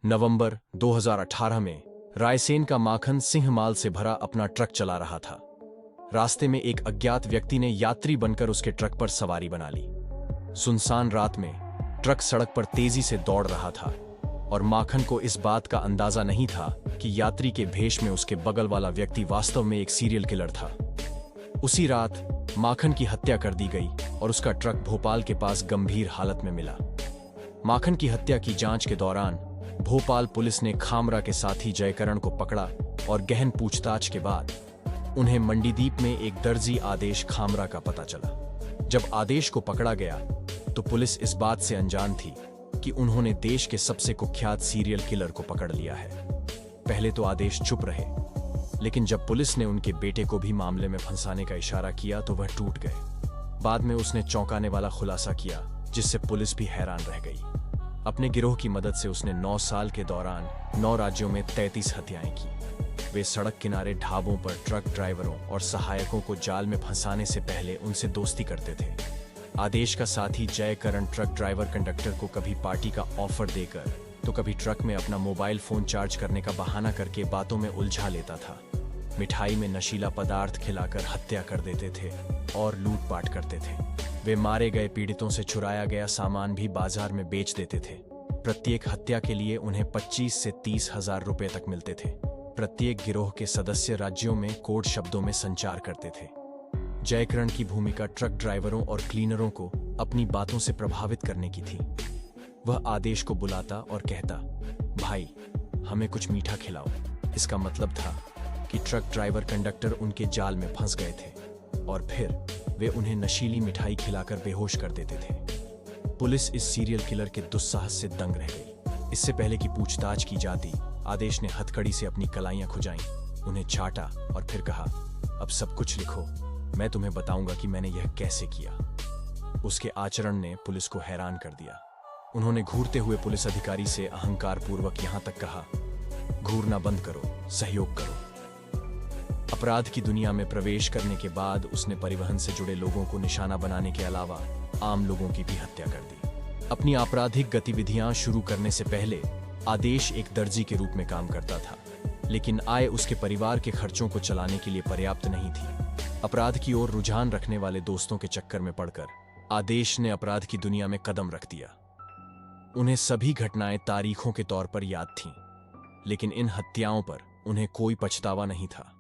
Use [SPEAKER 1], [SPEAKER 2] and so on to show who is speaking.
[SPEAKER 1] नवंबर 2018 में रायसेन का माखन सिंह माल से भरा अपना ट्रक चला रहा था। रास्ते में एक अज्ञात व्यक्ति ने यात्री बनकर उसके ट्रक पर सवारी बना ली। सुनसान रात में ट्रक सड़क पर तेजी से दौड़ रहा था और माखन को इस बात का अंदाजा नहीं था कि यात्री के भेष में उसके बगल वाला व्यक्ति वास्तव में एक सीरियल किलर था। उसी रात माखन की हत्या कर दी गई और उसका ट्रक भोपाल के पास गंभीर हालत में मिला। माखन की हत्या की जांच के दौरान भोपाल पुलिस ने खामरा के साथी जयकरण को पकड़ा और गहन पूछताछ के बाद उन्हें मंडीदीप में एक दर्जी आदेश खामरा का पता चला। जब आदेश को पकड़ा गया तो पुलिस इस बात से अनजान थी कि उन्होंने देश के सबसे कुख्यात सीरियल किलर को पकड़ लिया है। पहले तो आदेश चुप रहे, लेकिन जब पुलिस ने उनके बेटे को भी मामले में फंसाने का इशारा किया तो वह टूट गए। बाद में उसने चौंकाने वाला खुलासा किया जिससे पुलिस भी हैरान रह गई। अपने गिरोह की मदद से उसने 9 साल के दौरान 9 राज्यों में 33 हत्याएं की। वे सड़क किनारे ढाबों पर ट्रक ड्राइवरों और सहायकों को जाल में फंसाने से पहले उनसे दोस्ती करते थे। आदेश का साथी जयकरण ट्रक ड्राइवर कंडक्टर को कभी पार्टी का ऑफर देकर तो कभी ट्रक में अपना मोबाइल फोन चार्ज करने का बहाना करके बातों में उलझा लेता था। मिठाई में नशीला पदार्थ खिलाकर हत्या कर देते थे और लूटपाट करते थे। वे मारे गए पीड़ितों से चुराया गया सामान भी बाजार में बेच देते थे। प्रत्येक हत्या के लिए उन्हें 25 से 30 हजार रुपए तक मिलते थे। प्रत्येक गिरोह के सदस्य राज्यों में कोड शब्दों में संचार करते थे। जयकरण की भूमिका ट्रक ड्राइवरों और क्लीनरों को अपनी बातों से प्रभावित करने की थी। वह आदेश को बुलाता और कहता, भाई हमें कुछ मीठा खिलाओ। इसका मतलब था कि ट्रक ड्राइवर कंडक्टर उनके जाल में फंस गए थे और फिर वे उन्हें नशीली मिठाई खिलाकर बेहोश कर देते थे। पुलिस इस सीरियल किलर के दुस्साहस से दंग रह गई। इससे पहले कि पूछताछ की जाती, आदेश ने हथकड़ी से अपनी कलाइयां खुजाईं, उन्हें छाटा और फिर कहा, अब सब कुछ लिखो, मैं तुम्हें बताऊंगा कि मैंने यह कैसे किया। उसके आचरण ने पुलिस को हैरान कर दिया। उन्होंने घूरते हुए पुलिस अधिकारी से अहंकार पूर्वक यहां तक कहा, घूरना बंद करो, सहयोग करो। अपराध की दुनिया में प्रवेश करने के बाद उसने परिवहन से जुड़े लोगों को निशाना बनाने के अलावा आम लोगों की भी हत्या कर दी। अपनी आपराधिक गतिविधियां शुरू करने से पहले आदेश एक दर्जी के रूप में काम करता था, लेकिन आय उसके परिवार के खर्चों को चलाने के लिए पर्याप्त नहीं थी। अपराध की ओर रुझान रखने वाले दोस्तों के चक्कर में पड़कर आदेश ने अपराध की दुनिया में कदम रख दिया। उन्हें सभी घटनाएं तारीखों के तौर पर याद थीं, लेकिन इन हत्याओं पर उन्हें कोई पछतावा नहीं था।